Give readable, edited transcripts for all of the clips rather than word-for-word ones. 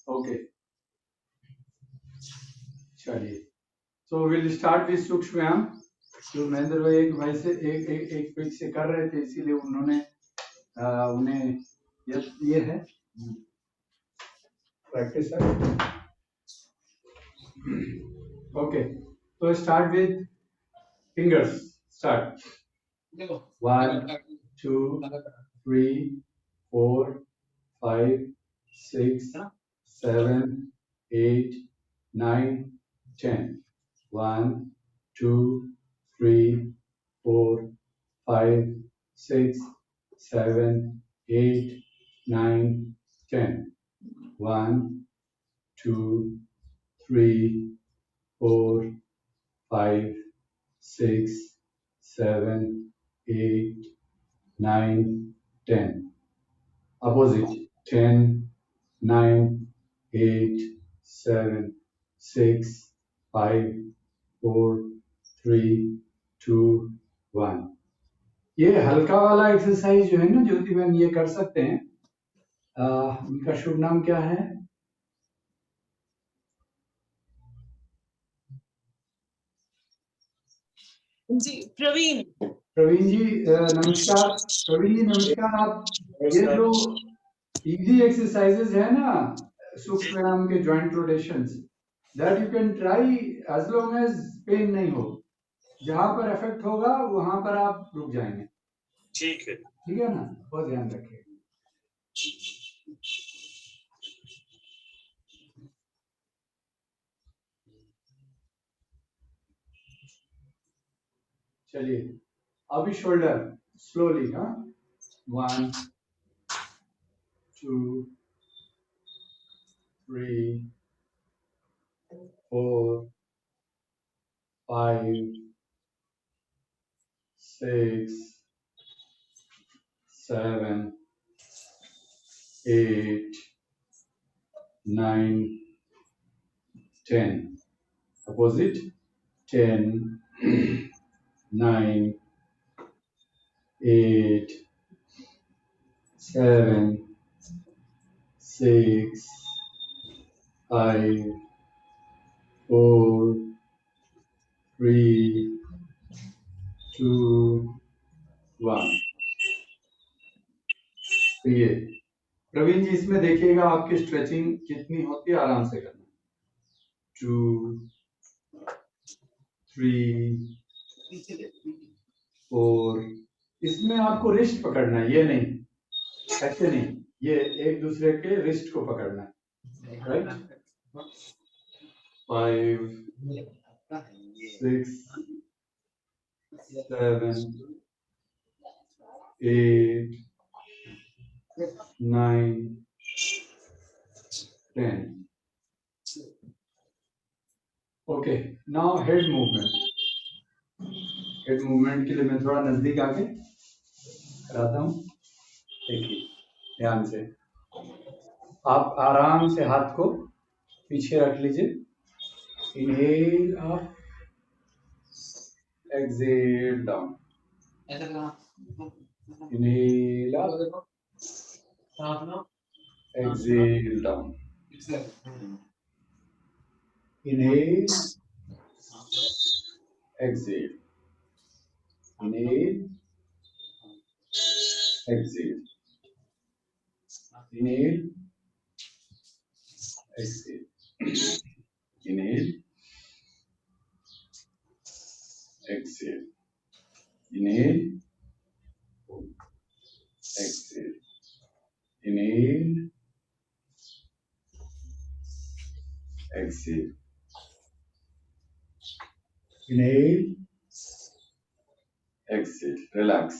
Okay, चलिए। So will start with सूक्ष्म व्यायाम। जो महेंद्र भाई एक भाई से एक पेज से कर रहे थे, इसीलिए उन्होंने उन्हें ये है प्रैक्टिस है। ओके, तो start with fingers. Start 1 2 3 4 5 6 7 8 9 10 1 2 3 4 5 6 7 8 9 10 1 2 3 4 5 6 7 8 9 10 opposite 10 9 8 7 6 5 4 3 2 1। ये हल्का वाला एक्सरसाइज जो है ना ज्योति बहन, ये कर सकते हैं। उनका शुभ नाम क्या है? जी प्रवीण। प्रवीण जी नमस्कार। प्रवीण जी नमस्कार। आप ये जो इजी एक्सरसाइजेज है ना, सूक्ष्म व्यायाम के joint rotations, that you can try as long as pain नहीं हो। जहां पर इफेक्ट होगा वहां पर आप रुक जाएंगे। ठीक है ना, बहुत ध्यान रखिए। चलिए, अभी शोल्डर स्लोली। हाँ, 1 2 3 4 5 6 7 8 9 10 opposite 10 9 8 7 6 5 4 3 2 1। तो ये प्रवीण जी इसमें देखिएगा आपकी स्ट्रेचिंग कितनी होती है, आराम से करना। 2 3 4। इसमें आपको रिस्ट पकड़ना है, ये नहीं ऐसे नहीं, ये एक दूसरे के रिस्ट को पकड़ना है। Right, 5 6 7 8 9 10। Okay, now head movement. Head movement के लिए मैं थोड़ा नजदीक आके कराता हूँ। देखिए ध्यान से, आप आराम से हाथ को पीछे रख लीजिए। Inhale up, exhale down. Inhale up, exhale down. Inhale, exhale, inhale, exhale, inhale, exhale, inhale, exhale, inhale, exhale, inhale, exhale, inhale, exhale. Relax.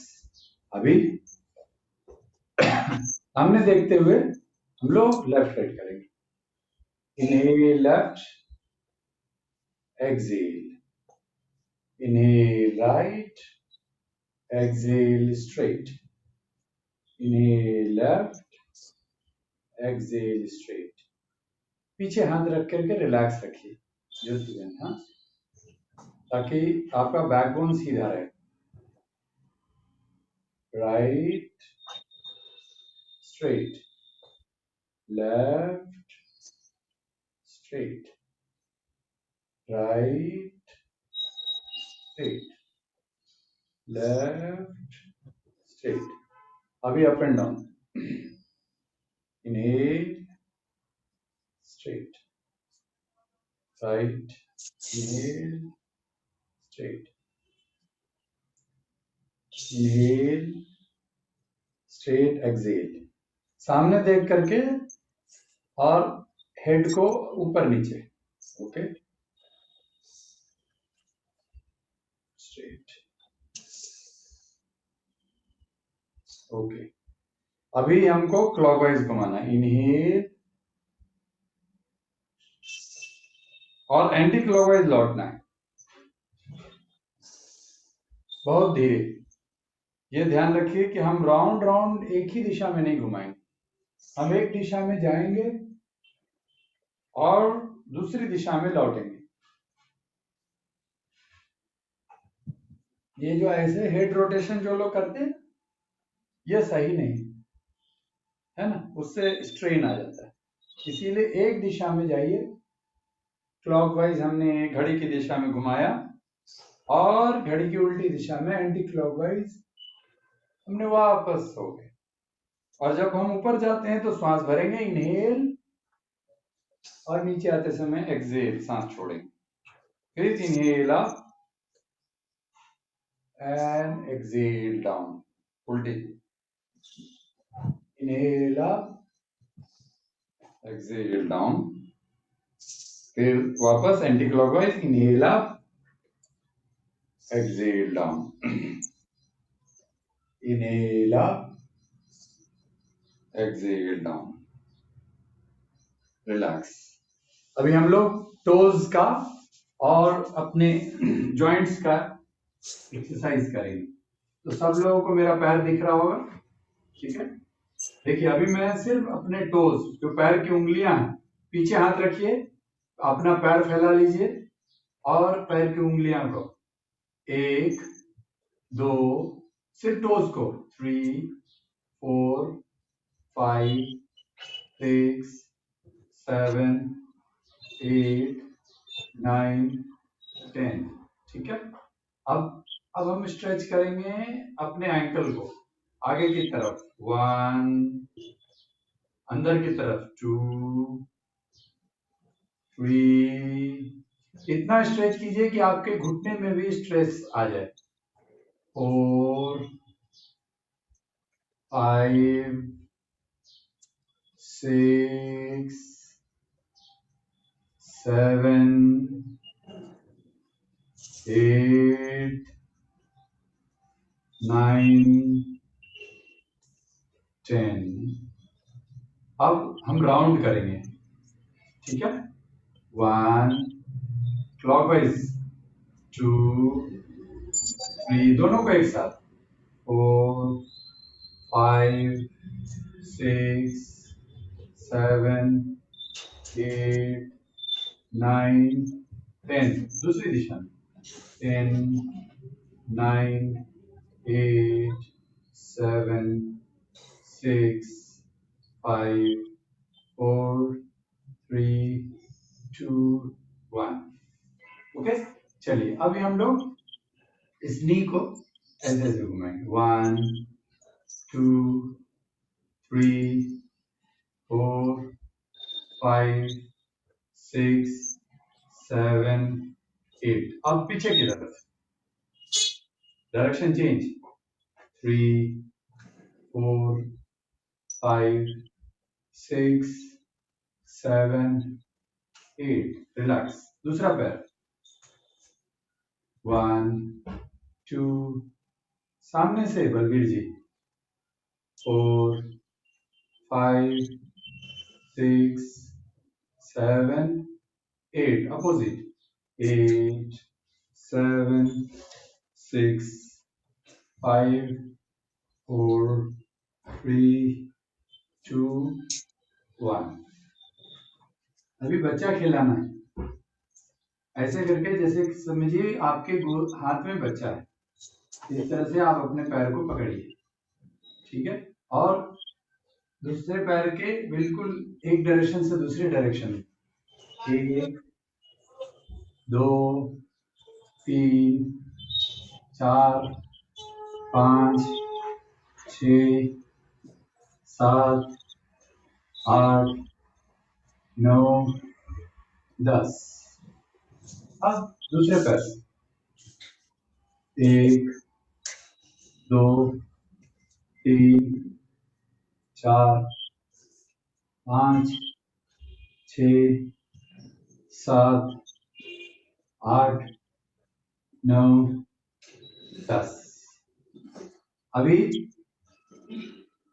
अभी हमने देखते हुए हम लोग लेफ्ट राइट करेंगे। Inhale left, exhale, inhale right, exhale straight, inhale left, exhale straight. पीछे हाथ रख करके रिलैक्स रखिए ज्योति बहन, हाँ, ताकि आपका बैकबोन सीधा रहे। Right straight, left straight, right straight, left straight. अभी up and down, inhale straight, right, inhale straight, inhale straight, exhale. सामने देख करके और हेड को ऊपर नीचे, ओके, स्ट्रेट, ओके। अभी हमको क्लॉकवाइज घुमाना है, इनहेल और एंटी क्लॉकवाइज लौटना है, बहुत धीरे। ये ध्यान रखिए कि हम राउंड राउंड एक ही दिशा में नहीं घुमाएंगे, हम एक दिशा में जाएंगे और दूसरी दिशा में लौटेंगे। ये जो ऐसे हेड रोटेशन जो लोग करते हैं ये सही नहीं है ना, उससे स्ट्रेन आ जाता है। इसीलिए एक दिशा में जाइए, क्लॉकवाइज हमने घड़ी की दिशा में घुमाया और घड़ी की उल्टी दिशा में एंटी क्लॉकवाइज हमने वापस हो गए। और जब हम ऊपर जाते हैं तो श्वास भरेंगे, इनहेल, और नीचे आते समय एक्सेल, सांस छोड़ेंगे। फिर inhale up and exhale down, उल्टी, इनहेल अप, एक्सेल डाउन। फिर वापस anti clockwise, inhale up, exhale down, inhale up, exhale down, relax. अभी हम लोग टोज का और अपने जॉइंट्स का एक्सरसाइज करेंगे। तो सब लोगों को मेरा पैर दिख रहा होगा, ठीक है। देखिए अभी मैं सिर्फ अपने टोज, जो पैर की उंगलियां हैं, पीछे हाथ रखिए, अपना पैर फैला लीजिए और पैर की उंगलियां को 1 2, सिर्फ टोज को 3 4 5 6 7 8 9 10, ठीक है। अब हम स्ट्रेच करेंगे अपने एंकल को आगे की तरफ, 1, अंदर की तरफ 2 3, इतना स्ट्रेच कीजिए कि आपके घुटने में भी स्ट्रेस आ जाए, 4 5 6 7 8 9 10। अब हम राउंड करेंगे, ठीक है। 1 क्लॉकवाइज, 2 3, दोनों को एक साथ, 4 5 6 7 8 9 10, दूसरी दिशा में 10 9 8 7 6 5 4 3 2 1, ओके। चलिए अभी हम लोग इस नी को ऐसे ऐसे घुमाएंगे, 1 2 3 4 5 6 7 8। अब पीछे की तरफ, डायरेक्शन चेंज, 3 4 5 6 7 8, रिलैक्स। दूसरा पैर, 1 2, सामने से बलबीर जी, 4 5 6 7 8, अपोजिट, 8 7 6 5 4 3 2 1। अभी बच्चा खिलाना है, ऐसे करके, जैसे समझिए आपके हाथ में बच्चा है, इस तरह से आप अपने पैर को पकड़िए, ठीक है। और दूसरे पैर के बिल्कुल एक डायरेक्शन से दूसरे डायरेक्शन में, एक, दो, तीन, चार, पाँच, छ, 7, 8, 9, 10। अब दूसरे पैर से 1, 2, 3, 4, 5, 6, 7, 8, 9, 10। अभी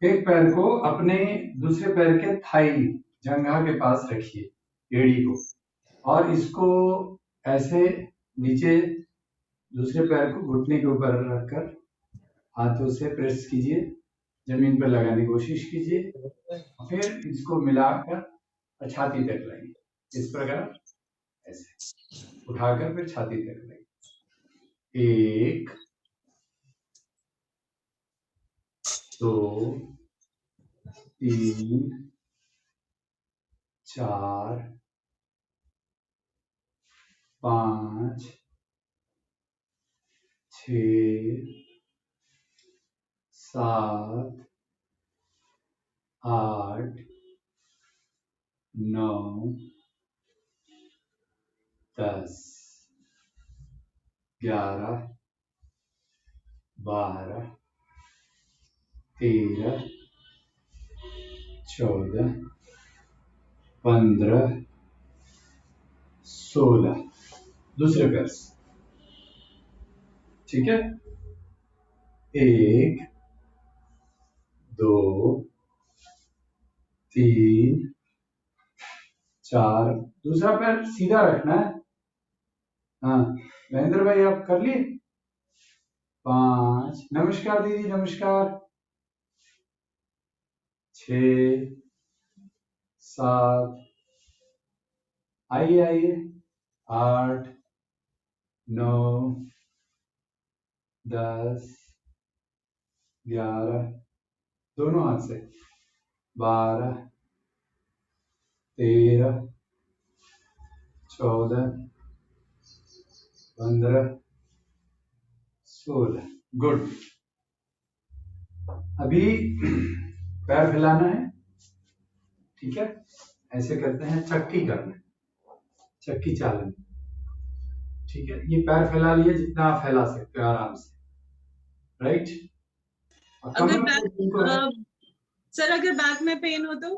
एक पैर को अपने दूसरे पैर के थाई जंघा के पास रखिए, एड़ी को, और इसको ऐसे नीचे दूसरे पैर को घुटने के ऊपर रखकर हाथों से प्रेस कीजिए, जमीन पर लगाने की कोशिश कीजिए, फिर इसको मिलाकर छाती तक लाइए, इस प्रकार ऐसे उठाकर फिर छाती तक लाइए। 1, 2, 3, 4, 5, 6, 7, 8, 9, 10, 11, 12, 13, 14, 15, 16। दूसरे पैर से, ठीक है। 1, 2, 3, 4। दूसरा पैर सीधा रखना है। हाँ महेंद्र भाई, आप कर लिए। 5, नमस्कार दीदी, नमस्कार। 6, 7, आइए आइए। 8, 9, 10, 11, दोनों हाथ से। 12, 13, 14, 15, 16। गुड। अभी पैर फैलाना है, ठीक है। ऐसे करते हैं, चक्की करना है, चक्की चालन, ठीक है। ये पैर फैला लिए जितना आप फैला सकते हो आराम से, राइट। अगर बैक सर अगर बैक में पेन हो तो?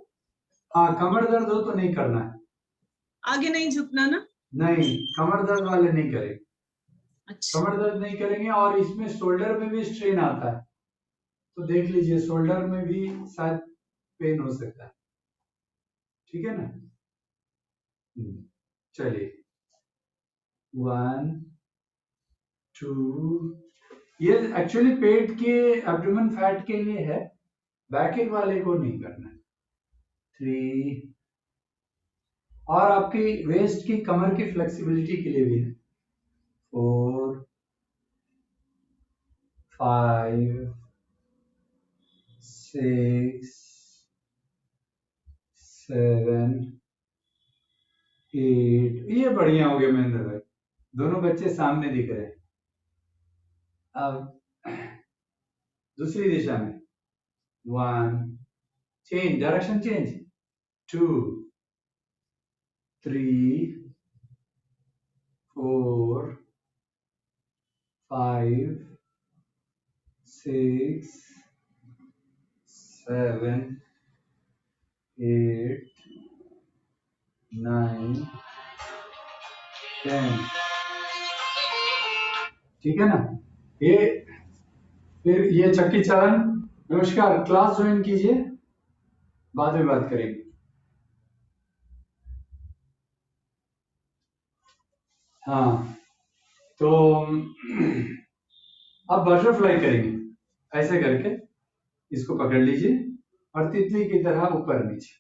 हाँ, कमर दर्द हो तो नहीं करना है, आगे नहीं झुकना ना? नहीं, कमर दर्द वाले नहीं करेंगे। अच्छा, कमर दर्द नहीं करेंगे, और इसमें शोल्डर में भी स्ट्रेन आता है, तो देख लीजिए शोल्डर में भी शायद पेन हो सकता है, ठीक है ना। चलिए, 1, 2। ये एक्चुअली पेट के एब्डोमेन फैट के लिए है, बैक वाले को नहीं करना है। 3, और आपकी वेस्ट की कमर की फ्लेक्सिबिलिटी के लिए भी है। 4, 5, 6, 7, 8। ये बढ़िया हो गया महेंद्र भाई, दोनों बच्चे सामने दिख रहे हैं। अब दूसरी दिशा में 1, चेंज, डायरेक्शन चेंज। 2, 3, 4, 5, 6, 7, 8, 9, 10। ठीक है ना। ये फिर ये चक्की चालन। नमस्कार, क्लास ज्वाइन कीजिए, बाद में बात करेंगे। हाँ, तो अब बटरफ्लाई करेंगे, ऐसे करके इसको पकड़ लीजिए और तितली की तरह ऊपर नीचे।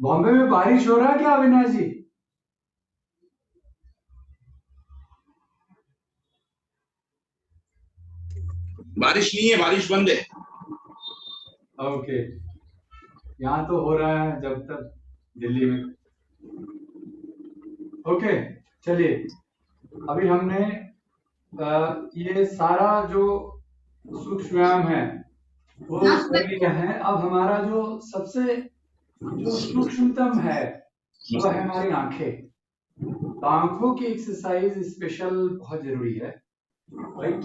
बॉम्बे में बारिश हो रहा है क्या अविनाश जी? बारिश नहीं है, बारिश बंद है। ओके, यहाँ तो हो रहा है जब तक दिल्ली में। ओके, चलिए अभी हमने ये सारा जो सूक्ष्म व्यायाम है वो कर लिया है। अब हमारा जो सबसे जो सूक्ष्मतम है वो है हमारी आंखें। तो आंखों की एक्सरसाइज स्पेशल बहुत जरूरी है, राइट?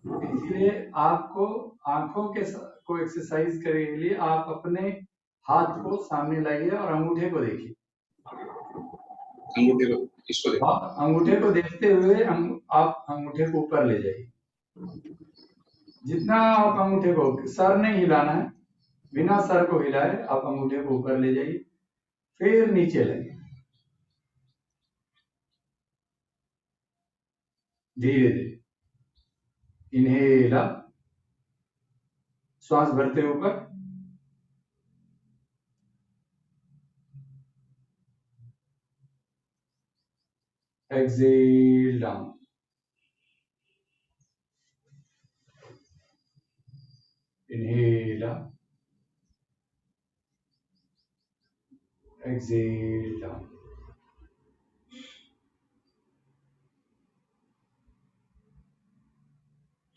इसलिए आपको आंखों के को एक्सरसाइज करने के लिए आप अपने हाथ को सामने लाइए और अंगूठे को देखिए। अंगूठे को इसको देखो। आप अंगूठे को देखते हुए आप अंगूठे को ऊपर ले जाइए। जितना आप अंगूठे को, सर नहीं हिलाना है, बिना सर को हिलाए आप अंगूठे को ऊपर ले जाइए, फिर नीचे लाइए धीरे धीरे। इनहेल अप, श्वास भरते ऊपर, Excel down. Inhale up, exhale down.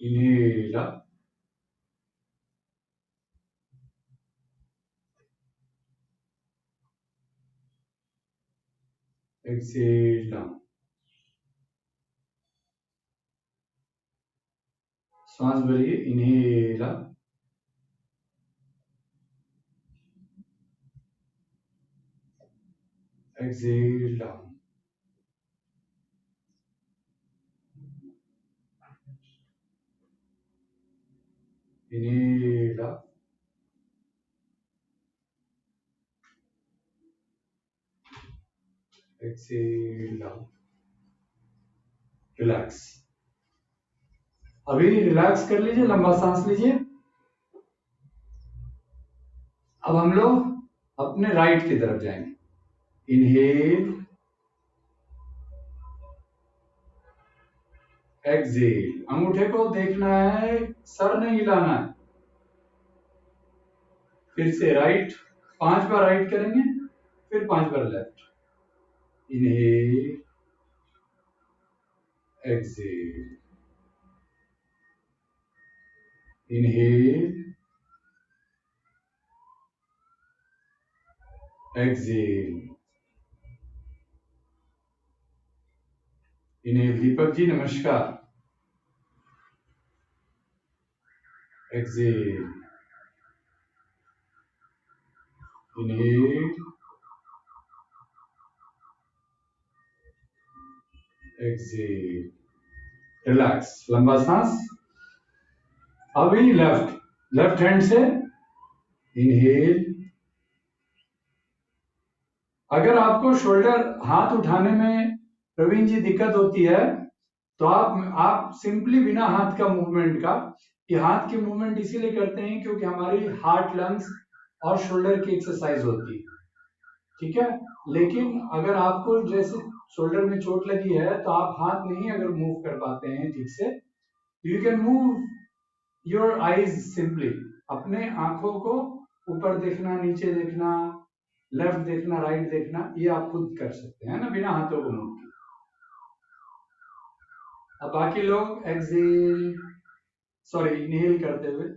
Inhale up, exhale down. सांस भरिए, inhale up, exhale down. Inhale up, exhale down. Relax. अभी रिलैक्स कर लीजिए, लंबा सांस लीजिए। अब हम लोग अपने राइट की तरफ जाएंगे। Inhale, exhale. अंगूठे को देखना है, सर नहीं हिलाना है। फिर से राइट, 5 बार राइट करेंगे, फिर 5 बार left. Inhale, exhale, inhale, exhale, inhale. Deepak ji नमस्कार। एक्सेल, इनहेल, एक्सेल, रिलैक्स, लंबा सांस। अभी लेफ्ट हैंड से इनहेल। अगर आपको शोल्डर हाथ उठाने में प्रवीण जी दिक्कत होती है तो आप सिंपली बिना हाथ का मूवमेंट का, ये हाथ की मूवमेंट इसीलिए करते हैं क्योंकि हमारी हार्ट, लंग्स और शोल्डर की एक्सरसाइज होती है, ठीक है? लेकिन अगर आपको जैसे शोल्डर में चोट लगी है तो आप हाथ नहीं अगर मूव कर पाते हैं ठीक से, you can move your eyes simply. अपने आंखों को ऊपर देखना, नीचे देखना, लेफ्ट देखना, राइट देखना, ये आप खुद कर सकते हैं ना, बिना हाथों को मूव किए। अब बाकी लोग एक्सेल, सॉरी इनहेल करते हुए,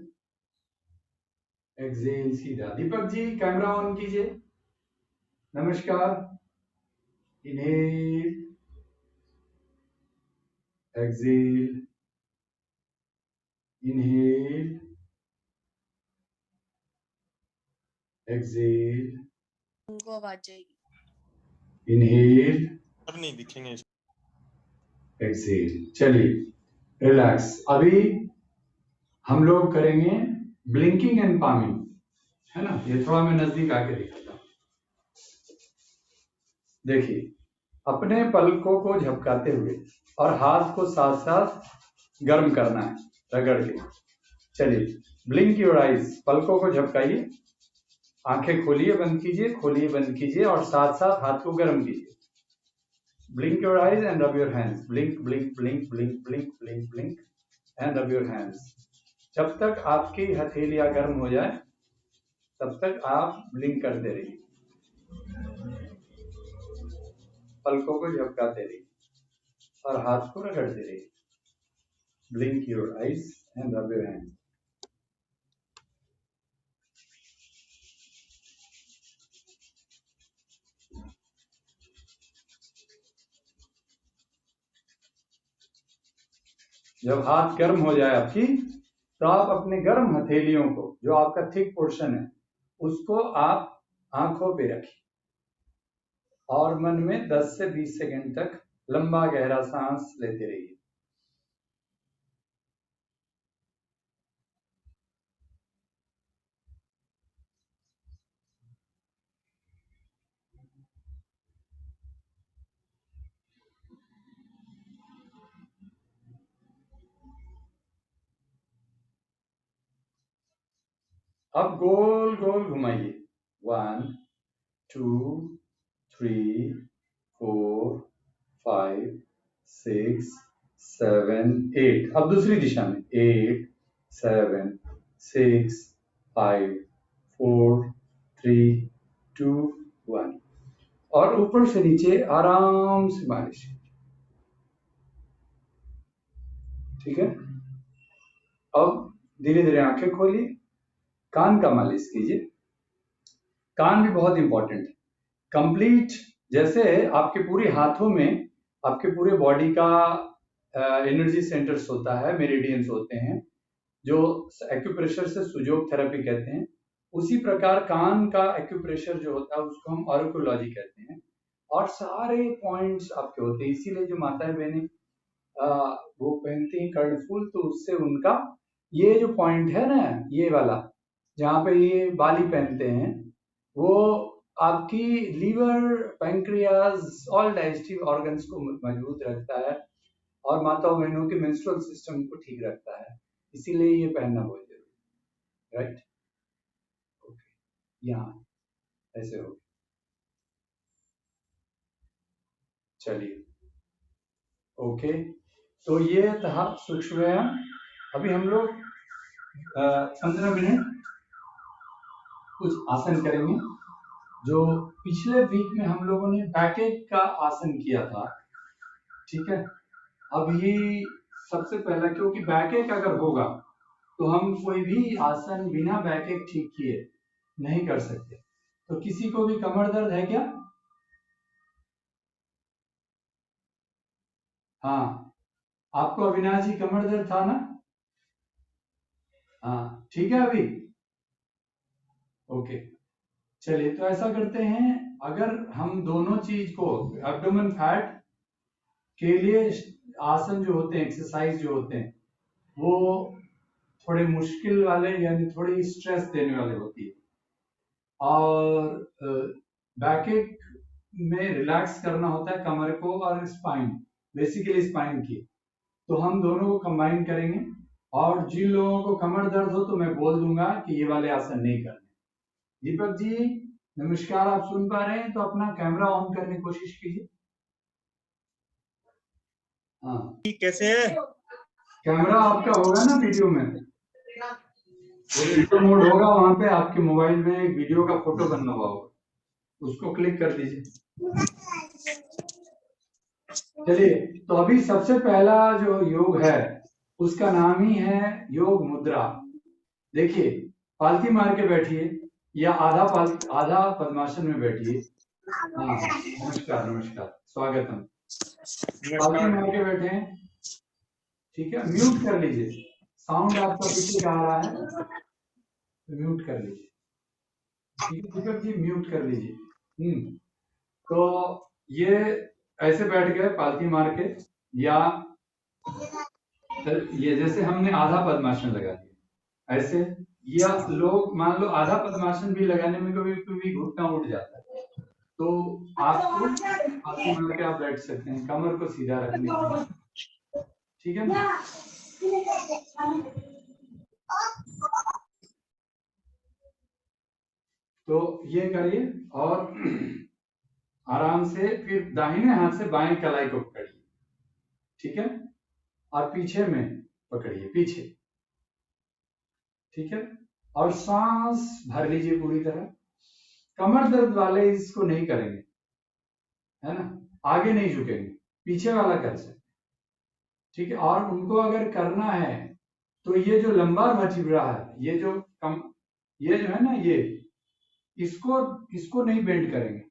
एक्सेल सीधा। दीपक जी कैमरा ऑन कीजिए। नमस्कार। इनहेल, एक्सेल, इनहेल, एक्सेल, उनको आवाज जाएगी। इनहेल, अब नहीं दिखेंगे। एक्सेल। चलिए रिलैक्स। अभी हम लोग करेंगे ब्लिंकिंग एंड पामिंग, है ना? ये थोड़ा मैं नजदीक आके दिखाता हूं। देखिए, अपने पलकों को झपकाते हुए और हाथ को साथ साथ गर्म करना है रगड़ के। चलिए, ब्लिंक योर आईज, पलकों को झपकाइए। आंखें खोलिए बंद कीजिए, खोलिए बंद कीजिए, और साथ साथ हाथ को गर्म कीजिए। Blink your eyes and rub your hands. Blink, blink, blink, blink, blink, blink, blink, and rub your hands. जब तक आपकी हथेलियां गर्म हो जाए तब तक आप ब्लिंक करते रहिए, पलकों को झपकाते रहिए और हाथ को रगड़ते रहिए। Blink your eyes and rub your hands. जब हाथ गर्म हो जाए आपकी, तो आप अपने गर्म हथेलियों को, जो आपका थिक पोर्शन है, उसको आप आंखों पे रखिए और मन में 10 से 20 सेकंड तक लंबा गहरा सांस लेते रहिए। अब गोल गोल घुमाइए। 1 2 3 4 5 6 7 8। अब दूसरी दिशा में 8 7 6 5 4 3 2 1। और ऊपर से नीचे आराम से मालिश। ठीक है। अब धीरे धीरे आंखें खोलिए, कान का मालिश कीजिए। कान भी बहुत इंपॉर्टेंट है। कंप्लीट, जैसे आपके पूरे हाथों में आपके पूरे बॉडी का एनर्जी सेंटर्स होता है, मेरिडियंस होते हैं, जो एक्यूप्रेशर से सुजोग थेरेपी कहते हैं, उसी प्रकार कान का एक्यूप्रेशर जो होता है उसको हम ऑरिकुलॉजी कहते हैं। और सारे पॉइंट्स आपके होते हैं, इसीलिए जो माताएं बहनें वो पहनती हैं कर्णफूल, तो उससे उनका ये जो पॉइंट है ना, ये वाला जहाँ पे ये बाली पहनते हैं, वो आपकी liver, pancreas, all digestive organs को मजबूत रखता है और माताओं बहनों के मेंस्ट्रुअल सिस्टम को ठीक रखता है। इसीलिए ये पहनना बहुत जरूरी है। राइट, ओके, यहाँ ऐसे हो। चलिए, ओके, तो ये था सूक्ष्म व्यायाम। अभी हम लोग 15 मिनट कुछ आसन करेंगे। जो पिछले वीक में हम लोगों ने बैकएक का आसन किया था, ठीक है। अभी सबसे पहला, क्योंकि बैकएक अगर होगा तो हम कोई भी आसन बिना बैकएक ठीक किए नहीं कर सकते। तो किसी को भी कमर दर्द है क्या? हाँ, आपको अविनाश जी कमर दर्द था ना? हाँ, ठीक है अभी, ओके। चलिए, तो ऐसा करते हैं, अगर हम दोनों चीज को, एब्डोमेन फैट के लिए आसन जो होते हैं, एक्सरसाइज जो होते हैं, वो थोड़े मुश्किल वाले, यानी थोड़ी स्ट्रेस देने वाले होती है। और बैकएक में रिलैक्स करना होता है कमर को और स्पाइन, बेसिकली स्पाइन की। तो हम दोनों को कंबाइन करेंगे, और जिन लोगों को कमर दर्द हो तो मैं बोल दूंगा कि ये वाले आसन नहीं करने। दीपक जी नमस्कार, आप सुन पा रहे हैं तो अपना कैमरा ऑन करने की कोशिश कीजिए। हाँ, कैसे है? कैमरा आपका होगा ना वीडियो में, वो वीडियो मोड होगा, वहां पे आपके मोबाइल में एक वीडियो का फोटो बनना हुआ होगा, उसको क्लिक कर दीजिए। चलिए, तो अभी सबसे पहला जो योग है उसका नाम ही है योग मुद्रा। देखिए, पालथी मार के बैठिए या आधा पद्मासन में बैठिए। हाँ, नमस्कार नमस्कार, स्वागतम। पालथी मार के बैठे हैं, ठीक है। म्यूट कर लीजिए, साउंड आपका पीछे आ रहा है, म्यूट कर लीजिए। ठीक है दीपक जी, म्यूट कर लीजिए। तो ये ऐसे बैठ गए पालथी मार के, या ये जैसे हमने आधा पद्मासन लगा दिया ऐसे, या लोग मान लो आधा पद्मासन भी लगाने में कभी कभी घुटना उठ जाता है, तो आपको पालथी मार के आप बैठ सकते हैं, कमर को सीधा रखने के लिए, ठीक है ना। तो ये करिए और आराम से फिर दाहिने हाथ से बाएं कलाई को पकड़िए, ठीक है, और पीछे में पकड़िए, पीछे, ठीक है, और सांस भर लीजिए पूरी तरह। कमर दर्द वाले इसको नहीं करेंगे, है ना, आगे नहीं झुकेंगे, पीछे वाला कर सकते, ठीक है। और उनको अगर करना है तो ये जो लंबार वर्टिब्रा है, ये जो है ना, ये इसको नहीं बेंड करेंगे,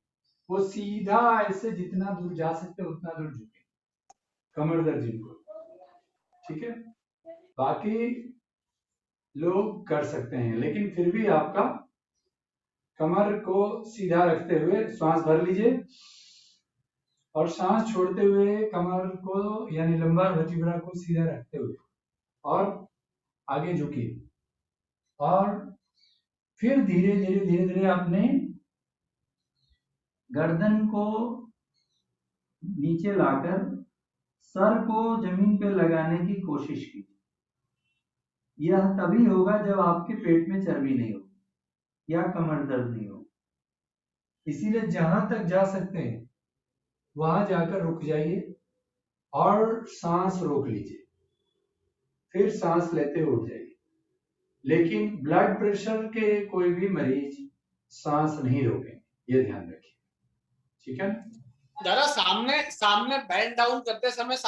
वो सीधा ऐसे जितना दूर जा सकते उतना दूर झुके, कमर दर्द जिनको, ठीक है। बाकी लोग कर सकते हैं, लेकिन फिर भी आपका कमर को सीधा रखते हुए श्वास भर लीजिए और सांस छोड़ते हुए कमर को यानी लंबार वर्टिब्रा को सीधा रखते हुए और आगे झुकिए, और फिर धीरे धीरे धीरे धीरे अपने गर्दन को नीचे लाकर सर को जमीन पे लगाने की कोशिश कीजिए। यह तभी होगा जब आपके पेट में चर्बी नहीं हो या कमर दर्द नहीं हो। इसीलिए जहां तक जा सकते हैं वहां जाकर रुक जाइए और सांस रोक लीजिए, फिर सांस लेते उठ जाइए। लेकिन ब्लड प्रेशर के कोई भी मरीज सांस नहीं रोकेंगे, ये ध्यान रखिए, ठीक है। दादा सामने बेंड डाउन करते समय सांस